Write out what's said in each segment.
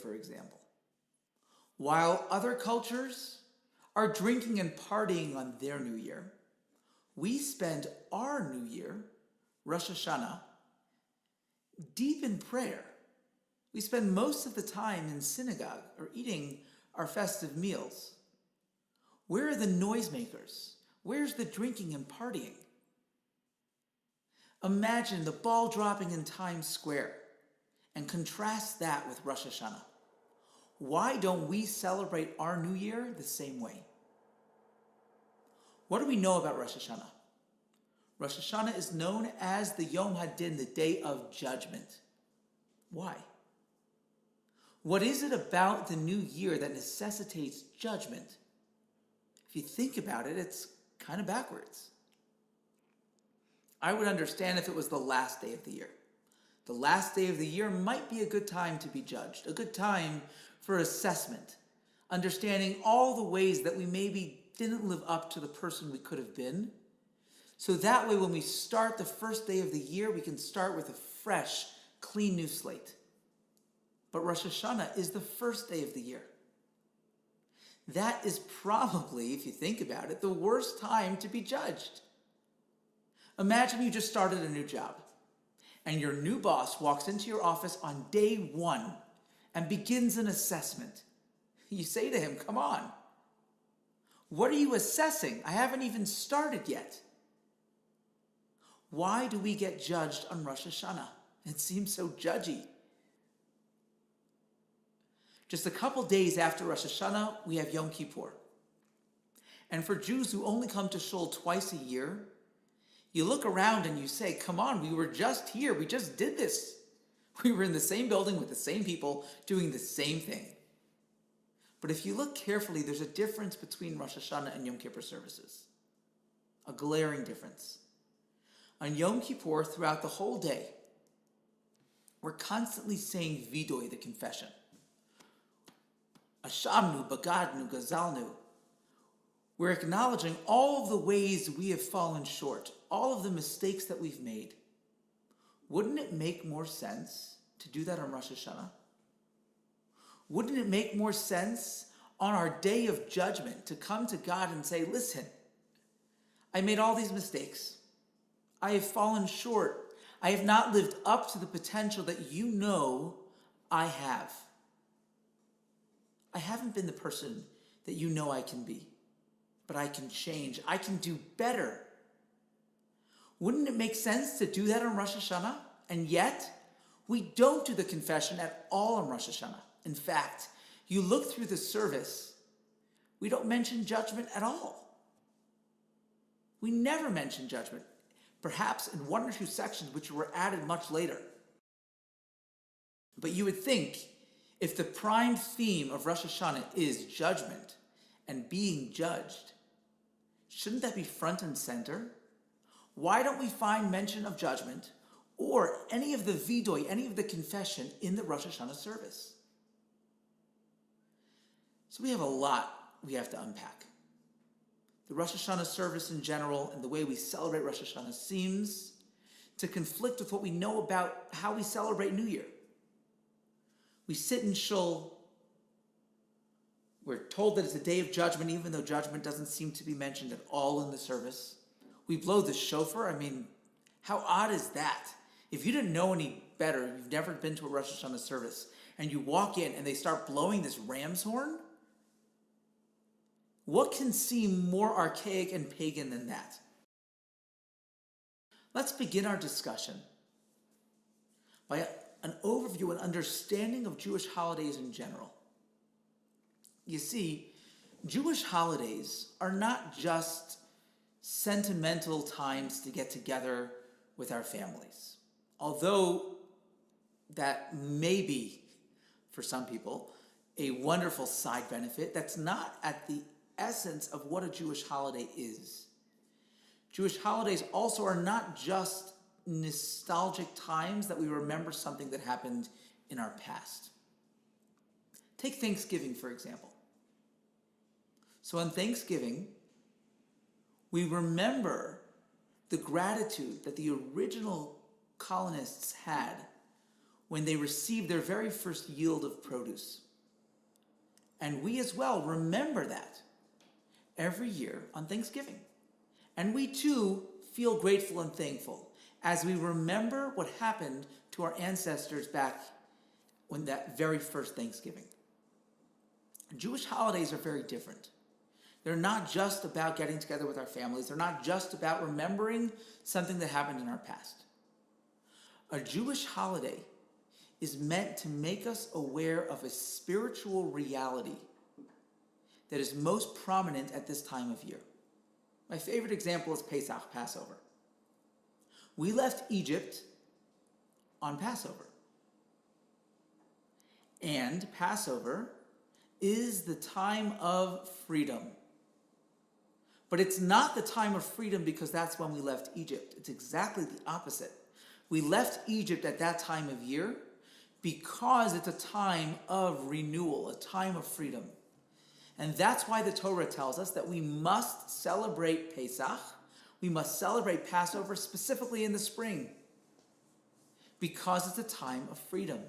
for example. While other cultures are drinking and partying on their New Year, we spend our New Year, Rosh Hashanah, deep in prayer. We spend most of the time in synagogue or eating our festive meals. Where are the noisemakers? Where's the drinking and partying? Imagine the ball dropping in Times Square and contrast that with Rosh Hashanah. Why don't we celebrate our New Year the same way? What do we know about Rosh Hashanah? Rosh Hashanah is known as the Yom HaDin, the Day of Judgment. Why? What is it about the new year that necessitates judgment? If you think about it, it's kind of backwards. I would understand if it was the last day of the year. The last day of the year might be a good time to be judged, a good time for assessment, understanding all the ways that we maybe didn't live up to the person we could have been. So that way, when we start the first day of the year, we can start with a fresh, clean new slate. But Rosh Hashanah is the first day of the year. That is probably, if you think about it, the worst time to be judged. Imagine you just started a new job, and your new boss walks into your office on day one and begins an assessment. You say to him, "Come on, what are you assessing? I haven't even started yet." Why do we get judged on Rosh Hashanah? It seems so judgy. Just a couple days after Rosh Hashanah, we have Yom Kippur. And for Jews who only come to shul twice a year, you look around and you say, "Come on, we were just here. We just did this. We were in the same building with the same people doing the same thing." But if you look carefully, there's a difference between Rosh Hashanah and Yom Kippur services. A glaring difference. On Yom Kippur, throughout the whole day, we're constantly saying Vidoy, the confession. Ashamnu, Bagadnu, Gazalnu. We're acknowledging all of the ways we have fallen short, all of the mistakes that we've made. Wouldn't it make more sense to do that on Rosh Hashanah? Wouldn't it make more sense on our day of judgment to come to God and say, "Listen, I made all these mistakes. I have fallen short. I have not lived up to the potential that you know I have. I haven't been the person that you know I can be, but I can change. I can do better." Wouldn't it make sense to do that on Rosh Hashanah? And yet, we don't do the confession at all on Rosh Hashanah. In fact, you look through the service, we don't mention judgment at all. We never mention judgment, perhaps in one or two sections which were added much later. But you would think, if the prime theme of Rosh Hashanah is judgment and being judged, shouldn't that be front and center? Why don't we find mention of judgment or any of the vidoy, any of the confession in the Rosh Hashanah service? So we have a lot we have to unpack. The Rosh Hashanah service in general and the way we celebrate Rosh Hashanah seems to conflict with what we know about how we celebrate New Year. We sit in shul. We're told that it's a day of judgment, even though judgment doesn't seem to be mentioned at all in the service. We blow the shofar. I mean, how odd is that? If you didn't know any better, you've never been to a Rosh Hashanah service, and you walk in and they start blowing this ram's horn, what can seem more archaic and pagan than that? Let's begin our discussion by an overview and understanding of Jewish holidays in general. You see, Jewish holidays are not just sentimental times to get together with our families. Although that may be, for some people, a wonderful side benefit, that's not at the essence of what a Jewish holiday is. Jewish holidays also are not just nostalgic times that we remember something that happened in our past. Take Thanksgiving, for example. So on Thanksgiving, we remember the gratitude that the original colonists had when they received their very first yield of produce. And we as well remember that every year on Thanksgiving. And we too feel grateful and thankful as we remember what happened to our ancestors back when that very first Thanksgiving. Jewish holidays are very different. They're not just about getting together with our families. They're not just about remembering something that happened in our past. A Jewish holiday is meant to make us aware of a spiritual reality that is most prominent at this time of year. My favorite example is Pesach, Passover. We left Egypt on Passover. And Passover is the time of freedom. But it's not the time of freedom because that's when we left Egypt. It's exactly the opposite. We left Egypt at that time of year because it's a time of renewal, a time of freedom. And that's why the Torah tells us that we must celebrate Pesach, we must celebrate Passover specifically in the spring, because it's a time of freedom.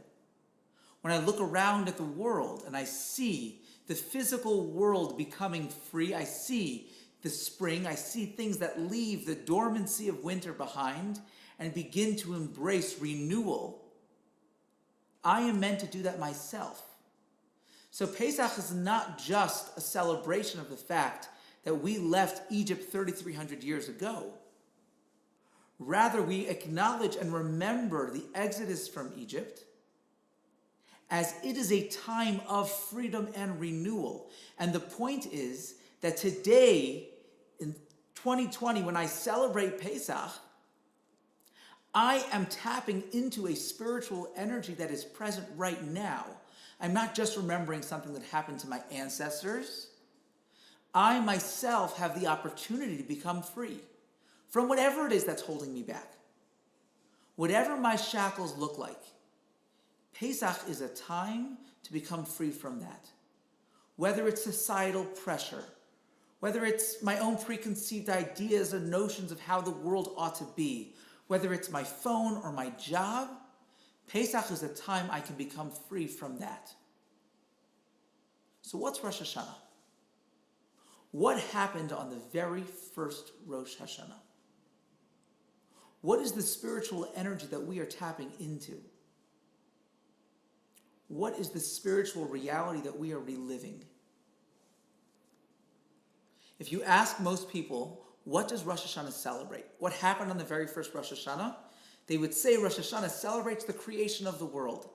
When I look around at the world and I see the physical world becoming free, I see the spring, I see things that leave the dormancy of winter behind and begin to embrace renewal. I am meant to do that myself. So Pesach is not just a celebration of the fact that we left Egypt 3,300 years ago. Rather, we acknowledge and remember the exodus from Egypt as it is a time of freedom and renewal. And the point is that today, in 2020, when I celebrate Pesach, I am tapping into a spiritual energy that is present right now. I'm not just remembering something that happened to my ancestors. I myself have the opportunity to become free from whatever it is that's holding me back. Whatever my shackles look like, Pesach is a time to become free from that. Whether it's societal pressure, whether it's my own preconceived ideas and notions of how the world ought to be, whether it's my phone or my job, Pesach is a time I can become free from that. So what's Rosh Hashanah? What happened on the very first Rosh Hashanah? What is the spiritual energy that we are tapping into? What is the spiritual reality that we are reliving? If you ask most people, what does Rosh Hashanah celebrate? What happened on the very first Rosh Hashanah? They would say Rosh Hashanah celebrates the creation of the world.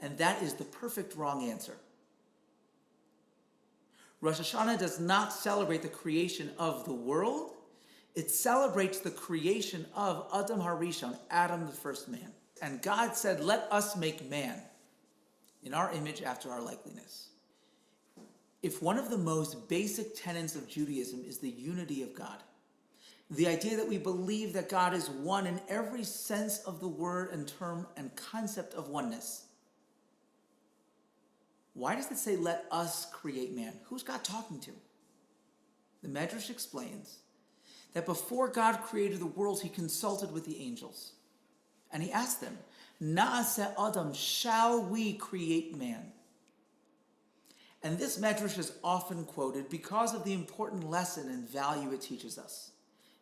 And that is the perfect wrong answer. Rosh Hashanah does not celebrate the creation of the world. It celebrates the creation of Adam Harishon, Adam the first man. And God said, let us make man in our image after our likeness. If one of the most basic tenets of Judaism is the unity of God, the idea that we believe that God is one in every sense of the word and term and concept of oneness, why does it say, let us create man? Who's God talking to? The Medrash explains that before God created the world, he consulted with the angels. And he asked them, Na'aseh Adam, shall we create man? And this Medrash is often quoted because of the important lesson and value it teaches us.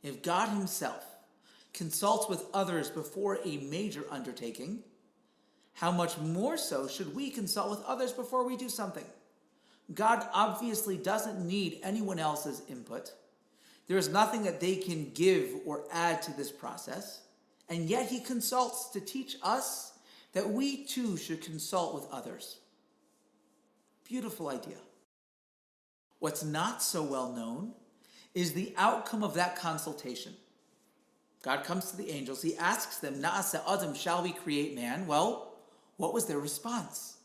If God himself consults with others before a major undertaking, how much more so should we consult with others before we do something? God obviously doesn't need anyone else's input. There is nothing that they can give or add to this process, and yet he consults to teach us that we too should consult with others. Beautiful idea. What's not so well known is the outcome of that consultation. God comes to the angels. He asks them, Na'aseh Adam, shall we create man? Well, what was their response?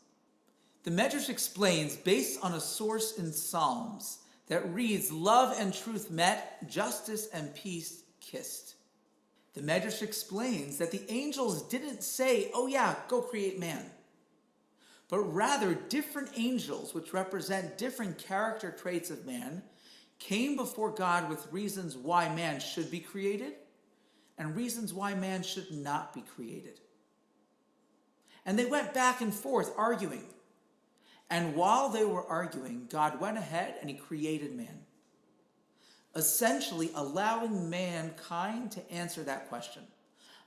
The Medrash explains, based on a source in Psalms that reads, love and truth met, justice and peace kissed. The Medrash explains that the angels didn't say, oh yeah, go create man. But rather, different angels, which represent different character traits of man, came before God with reasons why man should be created and reasons why man should not be created. And they went back and forth arguing. And while they were arguing, God went ahead and he created man, essentially allowing mankind to answer that question,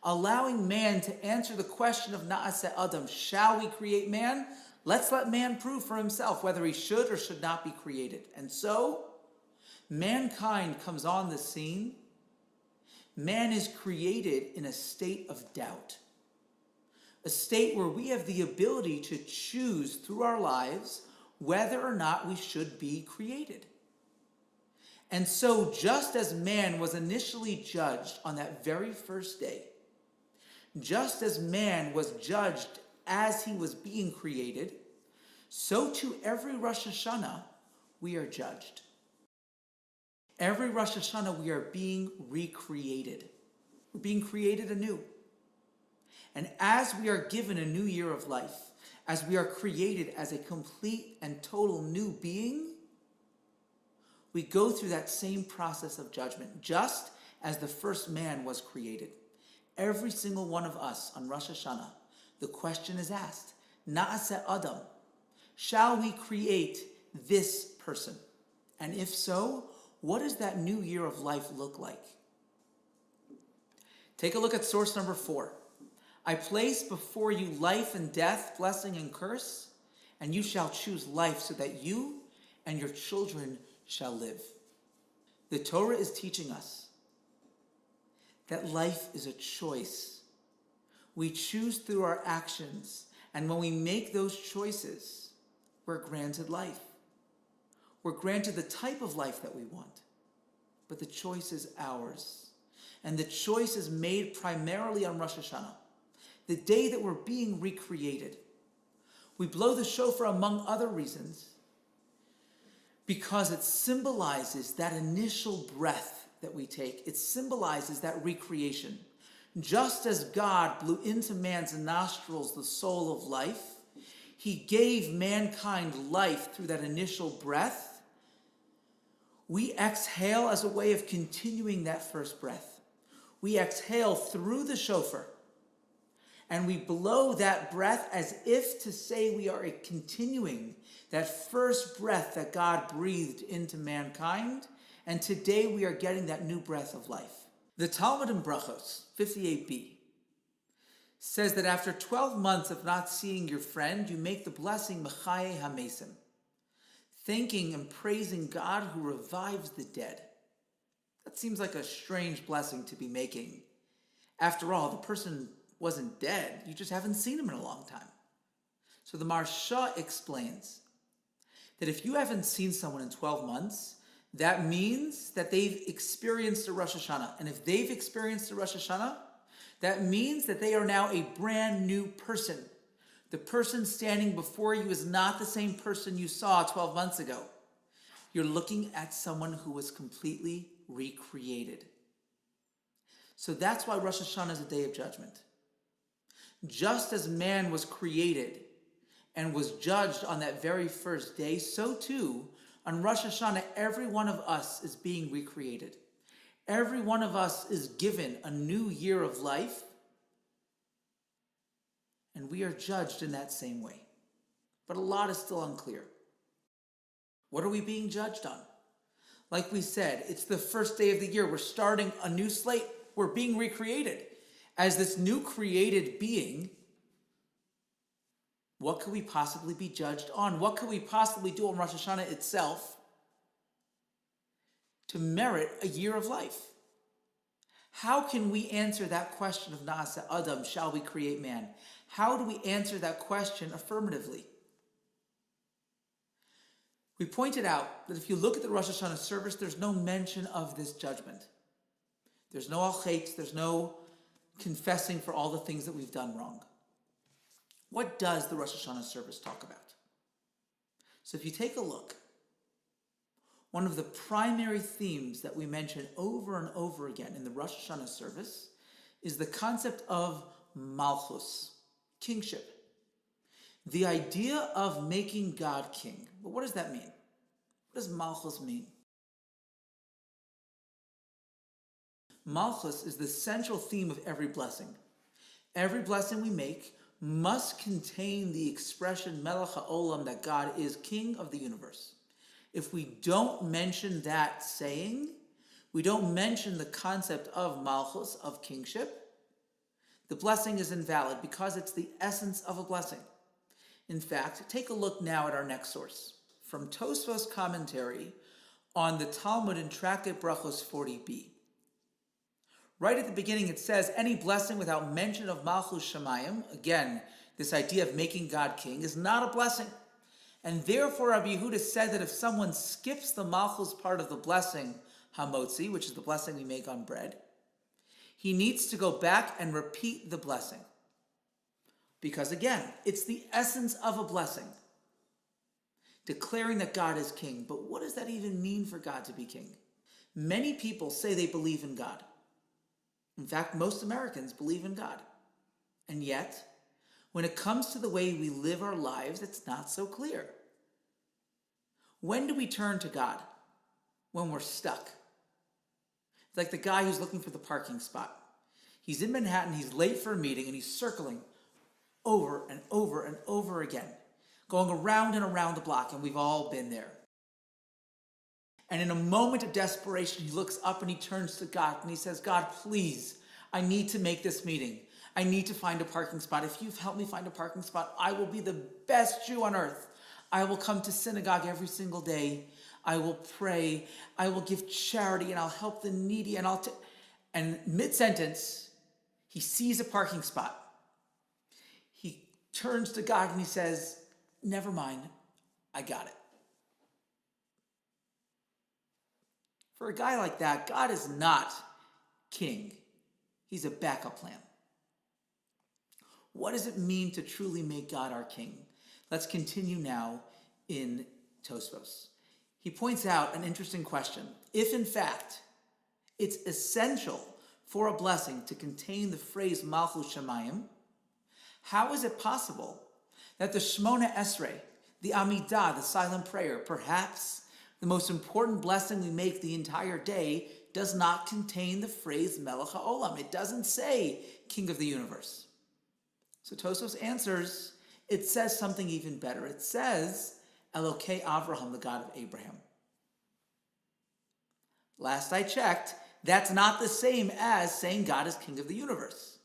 allowing man to answer the question of Na'aseh Adam, shall we create man? Let's let man prove for himself whether he should or should not be created. And so, mankind comes on the scene. Man is created in a state of doubt, a state where we have the ability to choose through our lives whether or not we should be created. And so, just as man was initially judged on that very first day, just as man was judged as he was being created, so too every Rosh Hashanah we are judged. Every Rosh Hashanah we are being recreated. We're being created anew. And as we are given a new year of life, as we are created as a complete and total new being, we go through that same process of judgment, just as the first man was created. Every single one of us on Rosh Hashanah, the question is asked, Na'aseh Adam, shall we create this person? And if so, what does that new year of life look like? Take a look at source number 4. I place before you life and death, blessing and curse, and you shall choose life so that you and your children shall live. The Torah is teaching us that life is a choice. We choose through our actions, and when we make those choices, we're granted life. We're granted the type of life that we want, but the choice is ours. And the choice is made primarily on Rosh Hashanah, the day that we're being recreated. We blow the shofar among other reasons because it symbolizes that initial breath that we take. It symbolizes that recreation. Just as God blew into man's nostrils the soul of life, he gave mankind life through that initial breath. We exhale as a way of continuing that first breath. We exhale through the shofar, and we blow that breath as if to say we are continuing that first breath that God breathed into mankind, and today we are getting that new breath of life. The Talmud in Brachos, 58b, says that after 12 months of not seeing your friend, you make the blessing Mechaye HaMesim, thanking and praising God who revives the dead. That seems like a strange blessing to be making. After all, the person wasn't dead. You just haven't seen him in a long time. So the Marsha explains that if you haven't seen someone in 12 months, that means that they've experienced a Rosh Hashanah. And if they've experienced a Rosh Hashanah, that means that they are now a brand new person. The person standing before you is not the same person you saw 12 months ago. You're looking at someone who was completely recreated. So that's why Rosh Hashanah is a day of judgment. Just as man was created and was judged on that very first day, so too, on Rosh Hashanah, every one of us is being recreated. Every one of us is given a new year of life, and we are judged in that same way. But a lot is still unclear. What are we being judged on? Like we said, it's the first day of the year. We're starting a new slate. We're being recreated. As this new created being, what could we possibly be judged on? What could we possibly do on Rosh Hashanah itself to merit a year of life? How can we answer that question of Na'aseh Adam, shall we create man? How do we answer that question affirmatively? We pointed out that if you look at the Rosh Hashanah service, there's no mention of this judgment. There's no al-chet, there's no confessing for all the things that we've done wrong. What does the Rosh Hashanah service talk about? So if you take a look, one of the primary themes that we mention over and over again in the Rosh Hashanah service is the concept of malchus, kingship. The idea of making God king. But what does that mean? What does malchus mean? Malchus is the central theme of every blessing. Every blessing we make must contain the expression Melech HaOlam, that God is King of the universe. If we don't mention that saying, we don't mention the concept of Malchus, of kingship, the blessing is invalid because it's the essence of a blessing. In fact, take a look now at our next source. From Tosfos commentary on the Talmud in Tractate Brachos 40b. Right at the beginning it says, any blessing without mention of Malchus Shamayim, again, this idea of making God king, is not a blessing. And therefore Rabbi Yehuda said that if someone skips the Malchus part of the blessing, Hamotzi, which is the blessing we make on bread, he needs to go back and repeat the blessing. Because again, it's the essence of a blessing. Declaring that God is king. But what does that even mean for God to be king? Many people say they believe in God. In fact, most Americans believe in God. And yet, when it comes to the way we live our lives, it's not so clear. When do we turn to God? When we're stuck. It's like the guy who's looking for the parking spot. He's in Manhattan, he's late for a meeting, and he's circling over and over and over again, going around and around the block, and we've all been there. And in a moment of desperation, he looks up and he turns to God and he says, God, please, I need to make this meeting. I need to find a parking spot. If you've helped me find a parking spot, I will be the best Jew on earth. I will come to synagogue every single day. I will pray. I will give charity and I'll help the needy. And mid-sentence, he sees a parking spot. He turns to God and he says, never mind, I got it. For a guy like that, God is not king. He's a backup plan. What does it mean to truly make God our king? Let's continue now in Tosfos. He points out an interesting question. If in fact it's essential for a blessing to contain the phrase Malchus Shamayim, how is it possible that the Shmona Esrei, the Amidah, the silent prayer, perhaps the most important blessing we make the entire day, does not contain the phrase Melech HaOlam? It doesn't say King of the universe. So Tosfos answers, it says something even better. It says Elokei Avraham, the God of Abraham. Last I checked, that's not the same as saying God is King of the universe.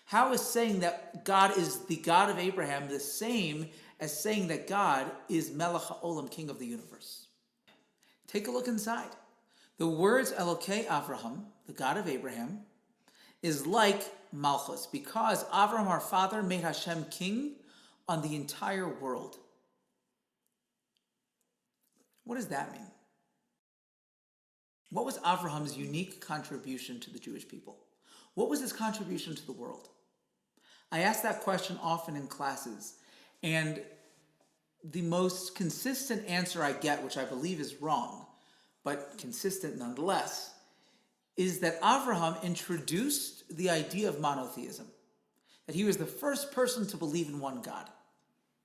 How is saying that God is the God of Abraham the same as saying that God is Melech HaOlam, King of the universe? Take a look inside. The words Elokei Avraham, the God of Abraham, is like Malchus, because Avraham, our father, made Hashem king on the entire world. What does that mean? What was Avraham's unique contribution to the Jewish people? What was his contribution to the world? I ask that question often in classes, and the most consistent answer I get, which I believe is wrong, but consistent nonetheless, is that Avraham introduced the idea of monotheism, that he was the first person to believe in one God.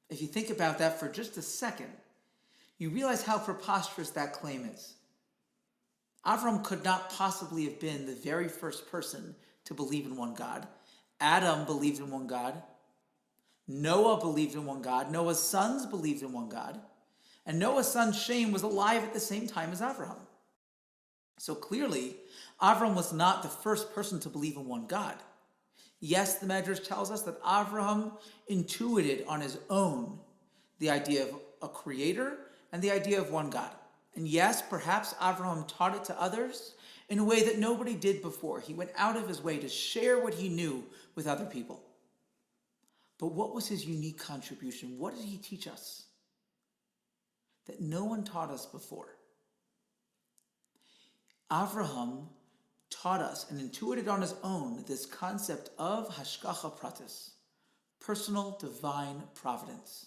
If you think about that for just a second, you realize how preposterous that claim is. Avraham could not possibly have been the very first person to believe in one God. Adam believed in one God. Noah believed in one God. Noah's sons believed in one God. And Noah's son Shem was alive at the same time as Avraham. So clearly, Avraham was not the first person to believe in one God. Yes, the Medrash tells us that Avraham intuited on his own the idea of a creator and the idea of one God. And yes, perhaps Avraham taught it to others in a way that nobody did before. He went out of his way to share what he knew with other people. But what was his unique contribution? What did he teach us that no one taught us before? Avraham taught us and intuited on his own this concept of hashgacha pratis, personal divine providence,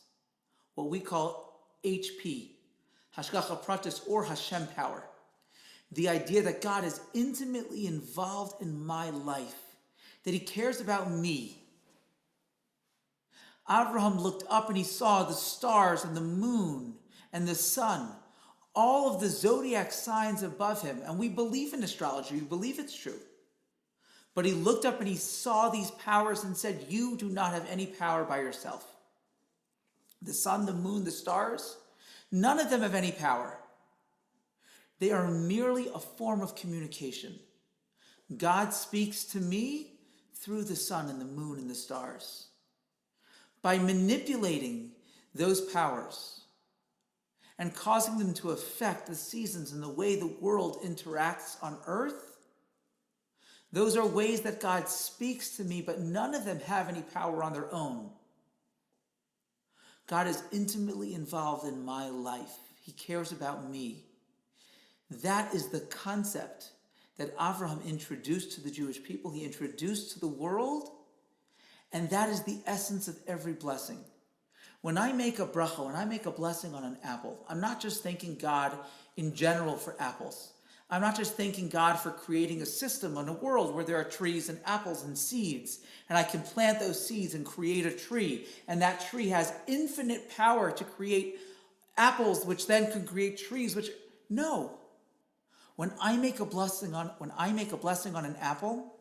what we call HP, hashgacha pratis, or Hashem power. The idea that God is intimately involved in my life, that he cares about me. Avraham looked up and he saw the stars and the moon and the sun, all of the zodiac signs above him. And we believe in astrology, we believe it's true. But he looked up and he saw these powers and said, you do not have any power by yourself. The sun, the moon, the stars, none of them have any power. They are merely a form of communication. God speaks to me through the sun and the moon and the stars. By manipulating those powers and causing them to affect the seasons and the way the world interacts on earth, those are ways that God speaks to me, but none of them have any power on their own. God is intimately involved in my life. He cares about me. That is the concept that Avraham introduced to the Jewish people. He introduced to the world, and that is the essence of every blessing. When I make a bracha, when I make a blessing on an apple, I'm not just thanking God in general for apples. I'm not just thanking God for creating a system in a world where there are trees and apples and seeds, and I can plant those seeds and create a tree, and that tree has infinite power to create apples, which then can create trees, no. When I make a blessing on an apple,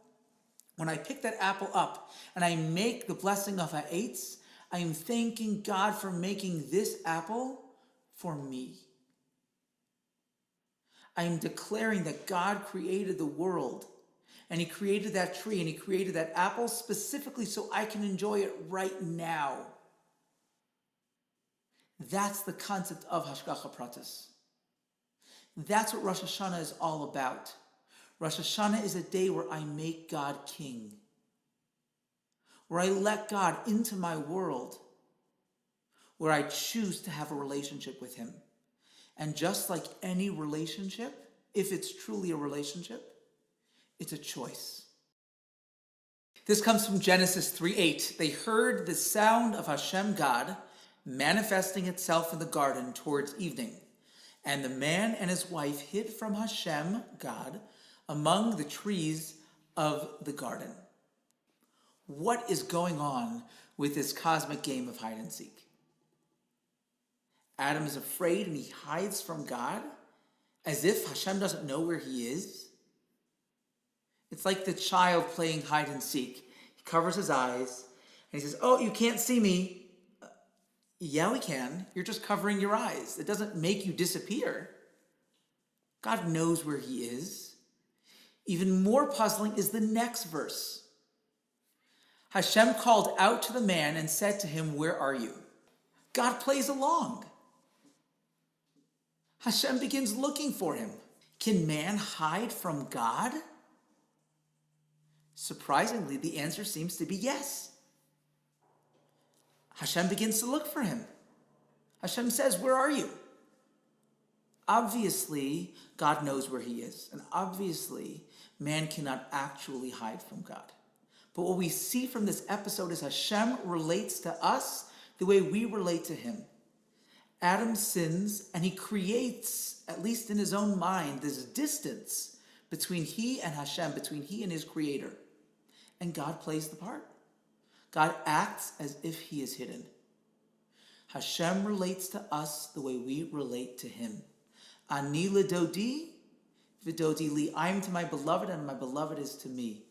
when I pick that apple up and I make the blessing of ha'etz, I am thanking God for making this apple for me. I am declaring that God created the world, and he created that tree, and he created that apple specifically so I can enjoy it right now. That's the concept of Hashgacha Pratis. That's what Rosh Hashanah is all about. Rosh Hashanah is a day where I make God king, where I let God into my world, where I choose to have a relationship with him. And just like any relationship, if it's truly a relationship, it's a choice. This comes from Genesis 3:8. They heard the sound of Hashem God manifesting itself in the garden towards evening. And the man and his wife hid from Hashem God among the trees of the garden. What is going on with this cosmic game of hide and seek? Adam is afraid and he hides from God as if Hashem doesn't know where he is. It's like the child playing hide and seek. He covers his eyes and he says, oh, you can't see me. Yeah, we can. You're just covering your eyes. It doesn't make you disappear. God knows where he is. Even more puzzling is the next verse. Hashem called out to the man and said to him, where are you? God plays along. Hashem begins looking for him. Can man hide from God? Surprisingly, the answer seems to be yes. Hashem begins to look for him. Hashem says, where are you? Obviously, God knows where he is. And obviously, man cannot actually hide from God. But what we see from this episode is Hashem relates to us the way we relate to him. Adam sins, and he creates, at least in his own mind, this distance between he and Hashem, between he and his creator. And God plays the part. God acts as if he is hidden. Hashem relates to us the way we relate to him. Ani l'dodi, v'dodi li. I am to my beloved, and my beloved is to me.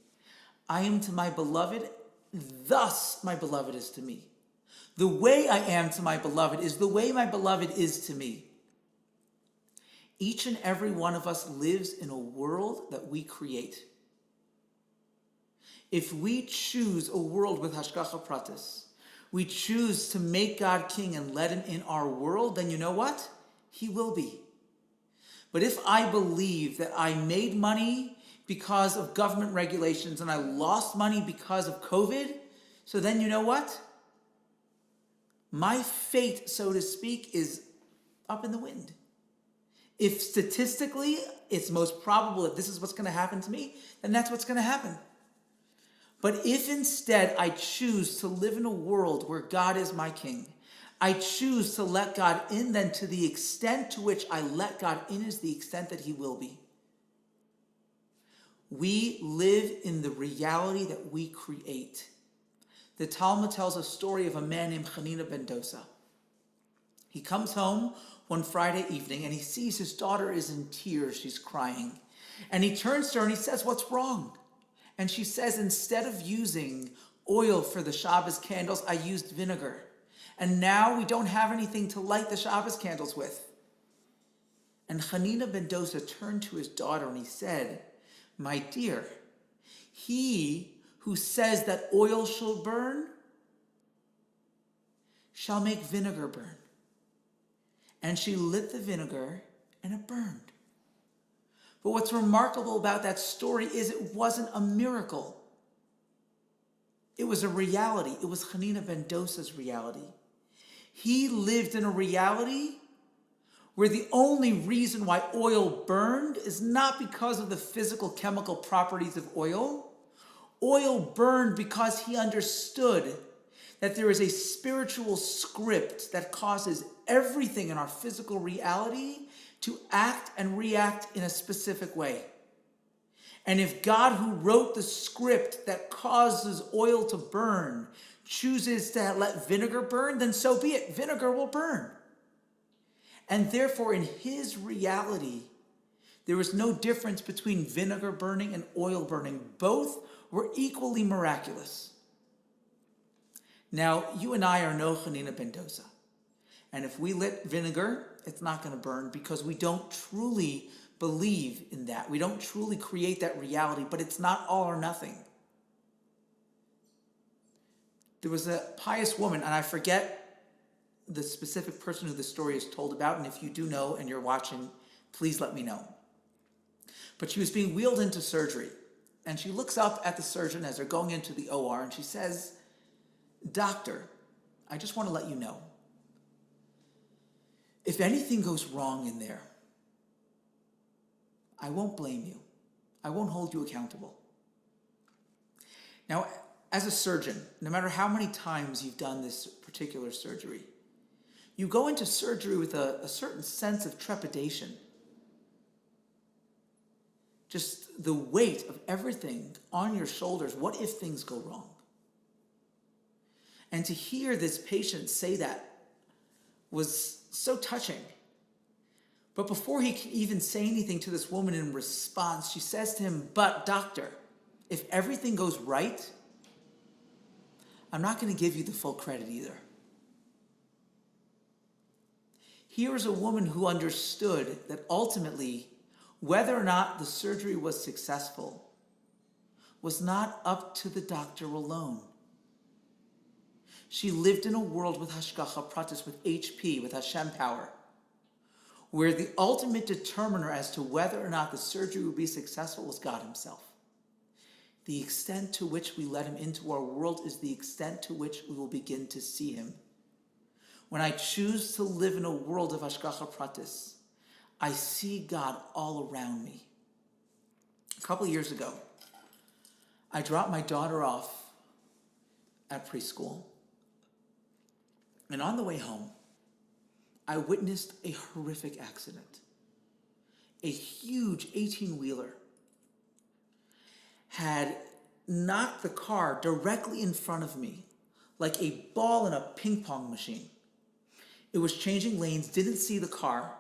I am to my beloved, thus my beloved is to me. The way I am to my beloved is the way my beloved is to me. Each and every one of us lives in a world that we create. If we choose a world with Hashgacha Pratis, we choose to make God king and let him in our world, then you know what? He will be. But if I believe that I made money because of government regulations and I lost money because of COVID, so then you know what? My fate, so to speak, is up in the wind. If statistically it's most probable that this is what's going to happen to me, then that's what's going to happen. But if instead I choose to live in a world where God is my king, I choose to let God in, then to the extent to which I let God in is the extent that he will be. We live in the reality that we create. The Talmud tells a story of a man named Hanina ben Dosa. He comes home one Friday evening and he sees his daughter is in tears. She's crying. And he turns to her and he says, what's wrong? And she says, instead of using oil for the Shabbos candles, I used vinegar. And now we don't have anything to light the Shabbos candles with. And Hanina ben Dosa turned to his daughter and he said, my dear, he who says that oil shall burn shall make vinegar burn. And she lit the vinegar and it burned. But what's remarkable about that story is it wasn't a miracle. It was a reality. It was Hanina ben Dosa's reality. He lived in a reality where the only reason why oil burned is not because of the physical chemical properties of oil. Oil burned because he understood that there is a spiritual script that causes everything in our physical reality to act and react in a specific way. And if God, who wrote the script that causes oil to burn, chooses to let vinegar burn, then so be it. Vinegar will burn. And therefore, in his reality, there was no difference between vinegar burning and oil burning. Both were equally miraculous. Now, you and I are no Hanina ben Dosa. And if we lit vinegar, it's not going to burn because we don't truly believe in that. We don't truly create that reality, but it's not all or nothing. There was a pious woman, and I forget the specific person who the story is told about, and if you do know and you're watching, please let me know. But she was being wheeled into surgery, and she looks up at the surgeon as they're going into the OR, and she says, "Doctor, I just want to let you know, if anything goes wrong in there, I won't blame you. I won't hold you accountable." Now, as a surgeon, no matter how many times you've done this particular surgery, you go into surgery with a certain sense of trepidation. Just the weight of everything on your shoulders. What if things go wrong? And to hear this patient say that was so touching. But before he can even say anything to this woman in response, she says to him, "But doctor, if everything goes right, I'm not going to give you the full credit either." Here is a woman who understood that ultimately, whether or not the surgery was successful was not up to the doctor alone. She lived in a world with Hashgacha Pratis, with HP, with Hashem power, where the ultimate determiner as to whether or not the surgery would be successful was God himself. The extent to which we let him into our world is the extent to which we will begin to see him. When I choose to live in a world of Hashgacha Pratis, I see God all around me. A couple years ago, I dropped my daughter off at preschool. And on the way home, I witnessed a horrific accident. A huge 18-wheeler had knocked the car directly in front of me like a ball in a ping pong machine. It was changing lanes, didn't see the car,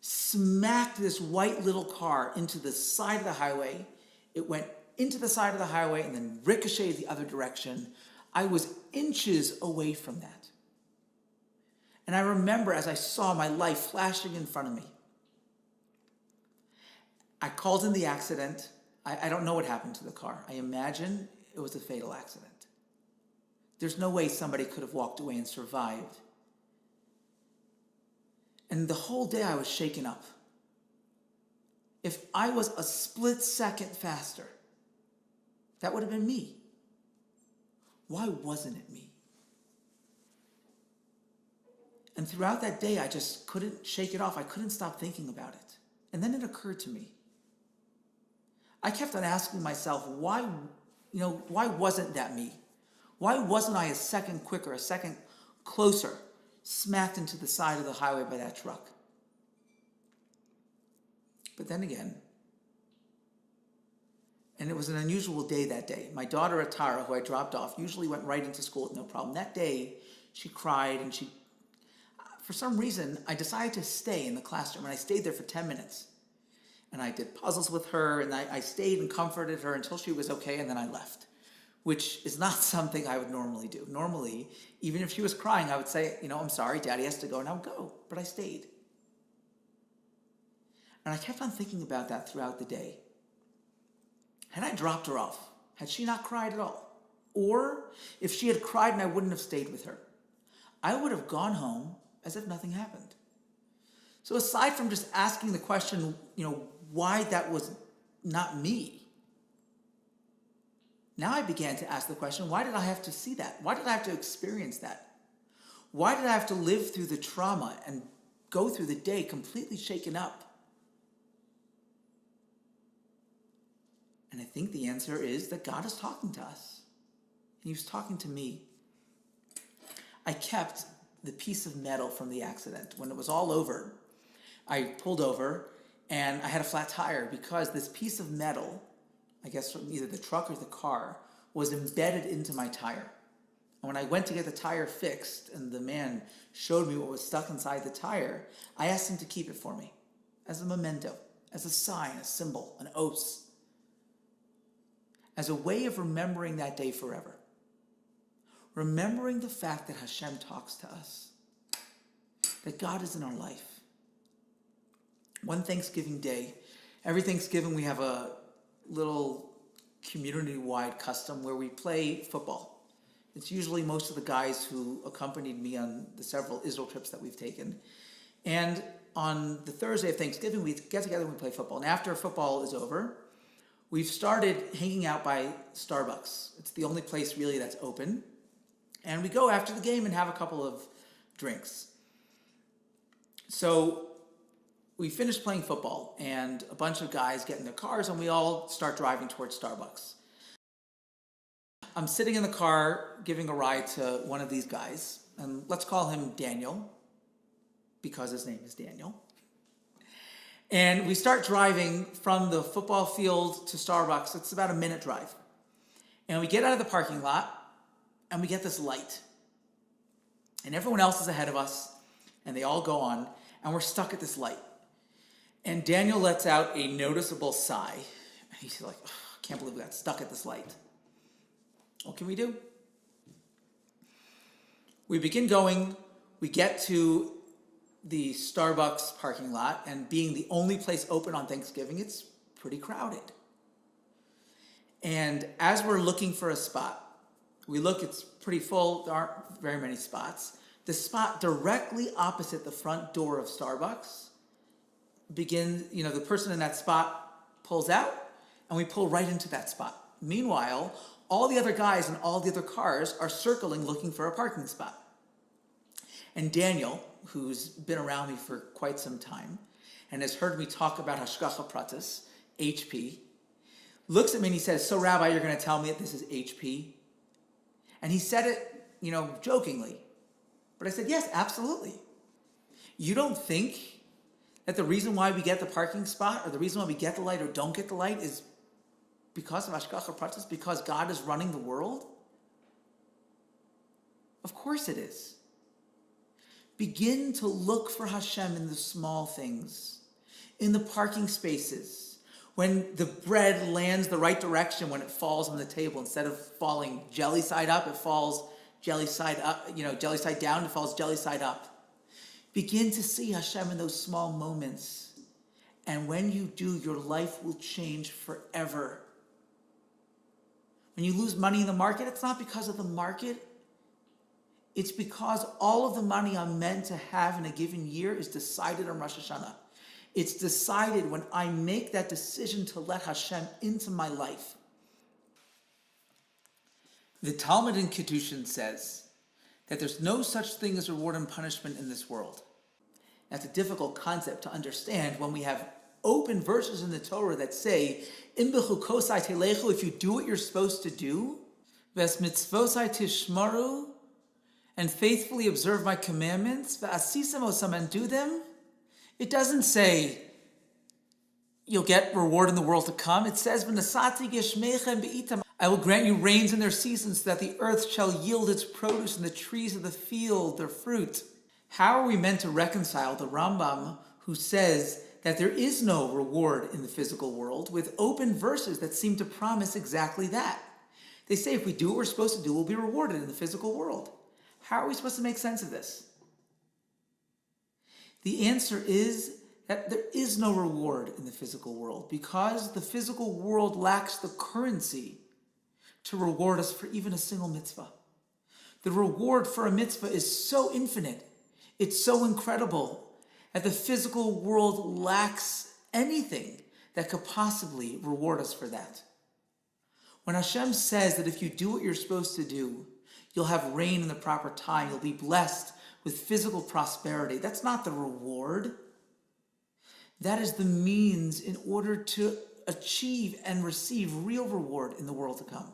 smacked this white little car into the side of the highway. It went into the side of the highway and then ricocheted the other direction. I was inches away from that. And I remember as I saw my life flashing in front of me, I called in the accident. I don't know what happened to the car. I imagine it was a fatal accident. There's no way somebody could have walked away and survived. And the whole day I was shaken up. If I was a split second faster, that would have been me. Why wasn't it me? And throughout that day, I just couldn't shake it off. I couldn't stop thinking about it. And then it occurred to me. I kept on asking myself, why wasn't that me? Why wasn't I a second quicker, a second closer, smacked into the side of the highway by that truck? But then again, and it was an unusual day that day. My daughter Atara, who I dropped off, usually went right into school with no problem. That day, she cried and for some reason, I decided to stay in the classroom, and I stayed there for 10 minutes. And I did puzzles with her, and I stayed and comforted her until she was okay, and then I left, which is not something I would normally do. Normally, even if she was crying, I would say, I'm sorry, Daddy has to go, and I would go, but I stayed. And I kept on thinking about that throughout the day. Had I dropped her off, had she not cried at all, or if she had cried and I wouldn't have stayed with her, I would have gone home as if nothing happened. So aside from just asking the question, why that was not me, now I began to ask the question, why did I have to see that? Why did I have to experience that? Why did I have to live through the trauma and go through the day completely shaken up? And I think the answer is that God is talking to us. And he was talking to me. I kept the piece of metal from the accident. When it was all over, I pulled over and I had a flat tire because this piece of metal, I guess from either the truck or the car, was embedded into my tire. And when I went to get the tire fixed and the man showed me what was stuck inside the tire, I asked him to keep it for me as a memento, as a sign, a symbol, an os, as a way of remembering that day forever. Remembering the fact that Hashem talks to us, that God is in our life. One Thanksgiving day, every Thanksgiving we have a little community-wide custom where we play football. It's usually most of the guys who accompanied me on the several Israel trips that we've taken. And on the Thursday of Thanksgiving, we get together and we play football. And after football is over, we've started hanging out by Starbucks. It's the only place really that's open. And we go after the game and have a couple of drinks. So we finish playing football, and a bunch of guys get in their cars, and we all start driving towards Starbucks. I'm sitting in the car giving a ride to one of these guys, and let's call him Daniel, because his name is Daniel. And we start driving from the football field to Starbucks. It's about a minute drive. And we get out of the parking lot, and we get this light. And everyone else is ahead of us, and they all go on, and we're stuck at this light. And Daniel lets out a noticeable sigh. And he's like, I can't believe we got stuck at this light. What can we do? We begin going. We get to the Starbucks parking lot, and being the only place open on Thanksgiving, it's pretty crowded. And as we're looking for a spot, we look, it's pretty full, there aren't very many spots. The spot directly opposite the front door of Starbucks the person in that spot pulls out, and we pull right into that spot. Meanwhile, all the other guys and all the other cars are circling looking for a parking spot. And Daniel, who's been around me for quite some time and has heard me talk about Hashgacha Pratis, HP, looks at me and he says, so Rabbi, you're going to tell me that this is HP? And he said it, jokingly. But I said, yes, absolutely. You don't think that the reason why we get the parking spot or the reason why we get the light or don't get the light is because of Hashgacha Pratis, because God is running the world? Of course it is. Begin to look for Hashem in the small things, in the parking spaces, when the bread lands the right direction when it falls on the table. Instead of falling jelly side up, it falls jelly side up, jelly side down, it falls jelly side up. Begin to see Hashem in those small moments. And when you do, your life will change forever. When you lose money in the market, it's not because of the market. It's because all of the money I'm meant to have in a given year is decided on Rosh Hashanah. It's decided when I make that decision to let Hashem into my life. The Talmud in Kedushin says that there's no such thing as reward and punishment in this world. That's a difficult concept to understand when we have open verses in the Torah that say, "Im b'chukosai telechu," if you do what you're supposed to do, "Ves mitzvosai tishmaru," and faithfully observe my commandments, "V'asisem osam," and do them. It doesn't say you'll get reward in the world to come. It says, "V'nasati geshmechem be'itam," I will grant you rains in their seasons, so that the earth shall yield its produce and the trees of the field their fruit. How are we meant to reconcile the Rambam, who says that there is no reward in the physical world, with open verses that seem to promise exactly that. They say if we do what we're supposed to do, we'll be rewarded in the physical world. How are we supposed to make sense of this? The answer is that there is no reward in the physical world because the physical world lacks the currency to reward us for even a single mitzvah. The reward for a mitzvah is so infinite, it's so incredible, that the physical world lacks anything that could possibly reward us for that. When Hashem says that if you do what you're supposed to do, you'll have rain in the proper time, you'll be blessed with physical prosperity, that's not the reward. That is the means in order to achieve and receive real reward in the world to come.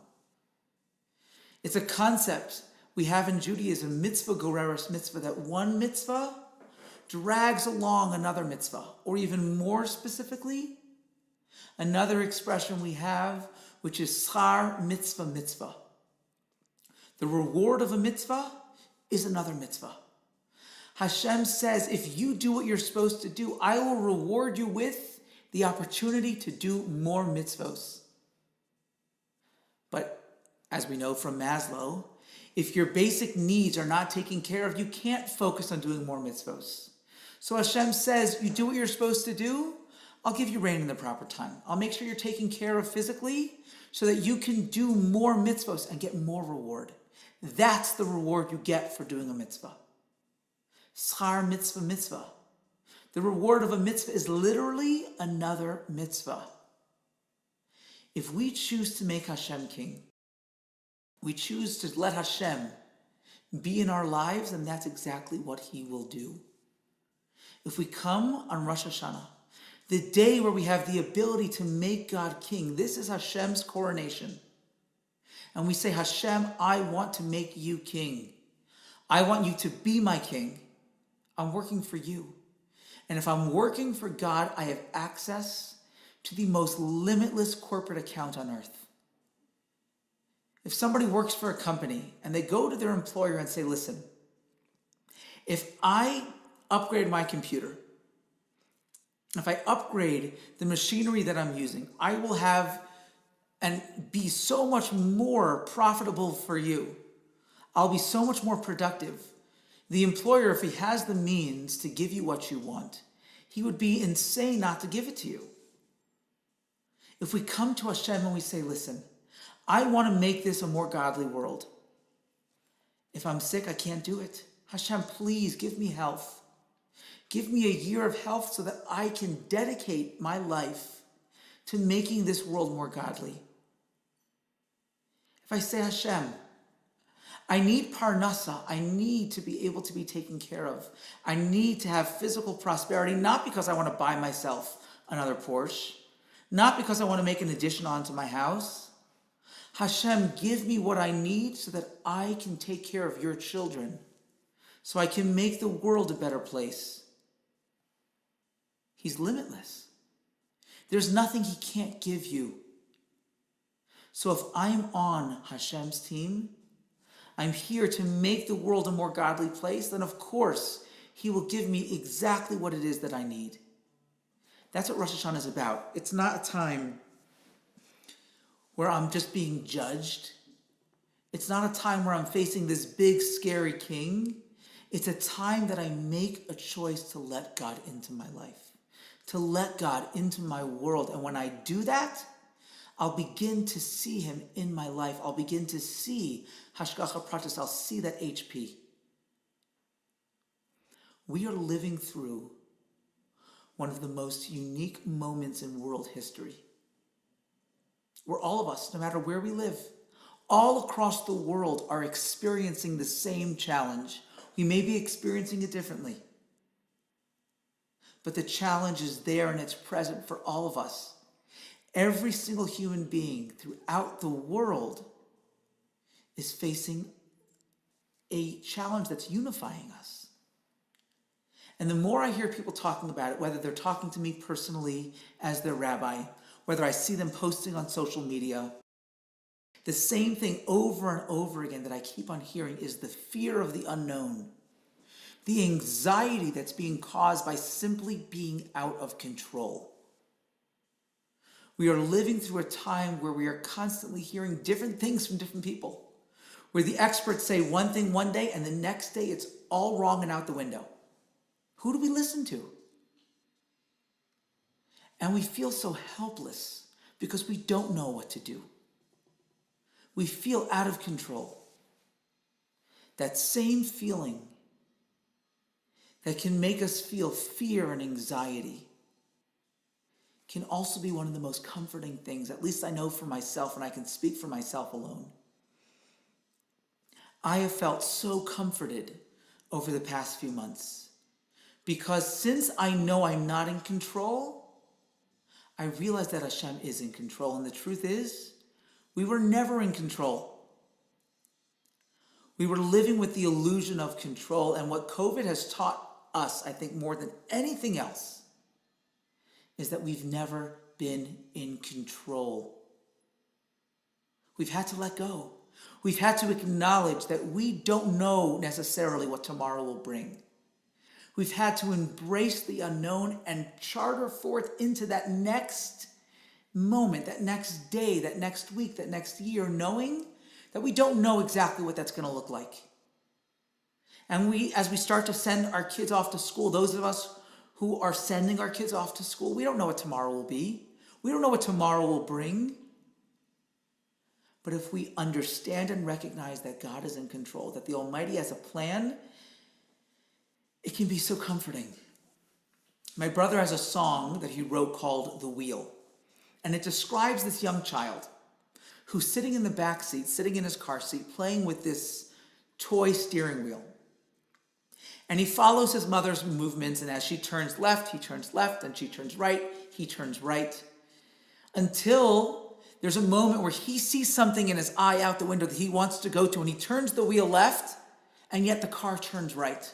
It's a concept we have in Judaism, mitzvah goreres mitzvah, that one mitzvah drags along another mitzvah, or even more specifically, another expression we have, which is schar mitzvah mitzvah. The reward of a mitzvah is another mitzvah. Hashem says, if you do what you're supposed to do, I will reward you with the opportunity to do more mitzvos. But as we know from Maslow, if your basic needs are not taken care of, you can't focus on doing more mitzvos. So Hashem says, you do what you're supposed to do, I'll give you rain in the proper time. I'll make sure you're taken care of physically so that you can do more mitzvos and get more reward. That's the reward you get for doing a mitzvah. Schar mitzvah mitzvah. The reward of a mitzvah is literally another mitzvah. If we choose to make Hashem king, we choose to let Hashem be in our lives, and that's exactly what he will do. If we come on Rosh Hashanah, the day where we have the ability to make God king, this is Hashem's coronation. And we say, Hashem, I want to make you king. I want you to be my king. I'm working for you. And if I'm working for God, I have access to the most limitless corporate account on earth. If somebody works for a company and they go to their employer and say, listen, if I upgrade my computer, if I upgrade the machinery that I'm using, I will have and be so much more profitable for you. I'll be so much more productive. The employer, if he has the means to give you what you want, he would be insane not to give it to you. If we come to Hashem and we say, listen, I want to make this a more godly world. If I'm sick, I can't do it. Hashem, please give me health. Give me a year of health so that I can dedicate my life to making this world more godly. If I say, Hashem, I need parnasa, I need to be able to be taken care of. I need to have physical prosperity, not because I want to buy myself another Porsche, not because I want to make an addition onto my house. Hashem, give me what I need so that I can take care of your children, so I can make the world a better place. He's limitless. There's nothing he can't give you. So if I'm on Hashem's team, I'm here to make the world a more godly place, then of course he will give me exactly what it is that I need. That's what Rosh Hashanah is about. It's not a time where I'm just being judged. It's not a time where I'm facing this big, scary king. It's a time that I make a choice to let God into my life, to let God into my world. And when I do that, I'll begin to see him in my life. I'll begin to see Hashgacha Pratis. I'll see that HP. We are living through one of the most unique moments in world history, where all of us, no matter where we live, all across the world are experiencing the same challenge. We may be experiencing it differently, but the challenge is there and it's present for all of us. Every single human being throughout the world is facing a challenge that's unifying us. And the more I hear people talking about it, whether they're talking to me personally as their rabbi, whether I see them posting on social media, the same thing over and over again that I keep on hearing is the fear of the unknown. the anxiety that's being caused by simply being out of control. We are living through a time where we are constantly hearing different things from different people, where the experts say one thing one day and the next day it's all wrong and out the window. Who do we listen to? And we feel so helpless because we don't know what to do. We feel out of control. That same feeling that can make us feel fear and anxiety can also be one of the most comforting things, at least I know for myself, and I can speak for myself alone. I have felt so comforted over the past few months because since I know I'm not in control, I realize that Hashem is in control. And the truth is, we were never in control. We were living with the illusion of control. And what COVID has taught us, I think more than anything else, is that we've never been in control. We've had to let go. We've had to acknowledge that we don't know necessarily what tomorrow will bring. We've had to embrace the unknown and charter forth into that next moment, that next day, that next week, that next year, knowing that we don't know exactly what that's going to look like. And as we start to send our kids off to school, those of us who are sending our kids off to school, we don't know what tomorrow will be. We don't know what tomorrow will bring. But if we understand and recognize that God is in control, that the Almighty has a plan, it can be so comforting. My brother has a song that he wrote called The Wheel. And it describes this young child who's sitting in the back seat, sitting in his car seat, playing with this toy steering wheel. And he follows his mother's movements, and as she turns left, he turns left, and she turns right, he turns right, until there's a moment where he sees something in his eye out the window that he wants to go to, and he turns the wheel left, and yet the car turns right.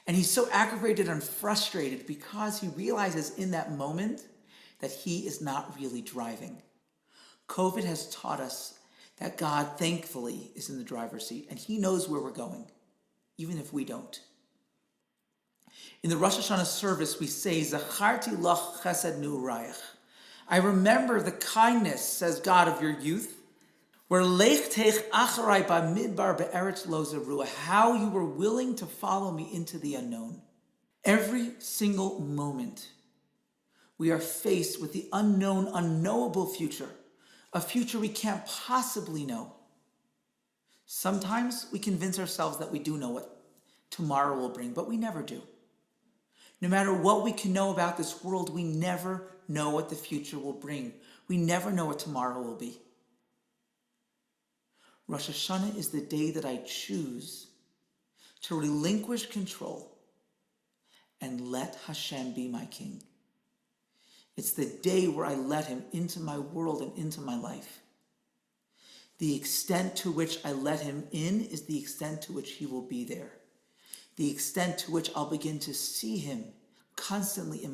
And he's so aggravated and frustrated because he realizes in that moment that he is not really driving. COVID has taught us that God, thankfully, is in the driver's seat, and he knows where we're going, even if we don't. In the Rosh Hashanah service, we say, Zacharti lach chesed nu'urayach. I remember the kindness, says God, of your youth, where lechtech acharai bamidbar be'eretz lo zerua, how you were willing to follow me into the unknown. Every single moment, we are faced with the unknown, unknowable future, a future we can't possibly know. Sometimes we convince ourselves that we do know what tomorrow will bring, but we never do. No matter what we can know about this world, we never know what the future will bring. We never know what tomorrow will be. Rosh Hashanah is the day that I choose to relinquish control and let Hashem be my king. It's the day where I let him into my world and into my life. The extent to which I let him in is the extent to which he will be there. The extent to which I'll begin to see him constantly in my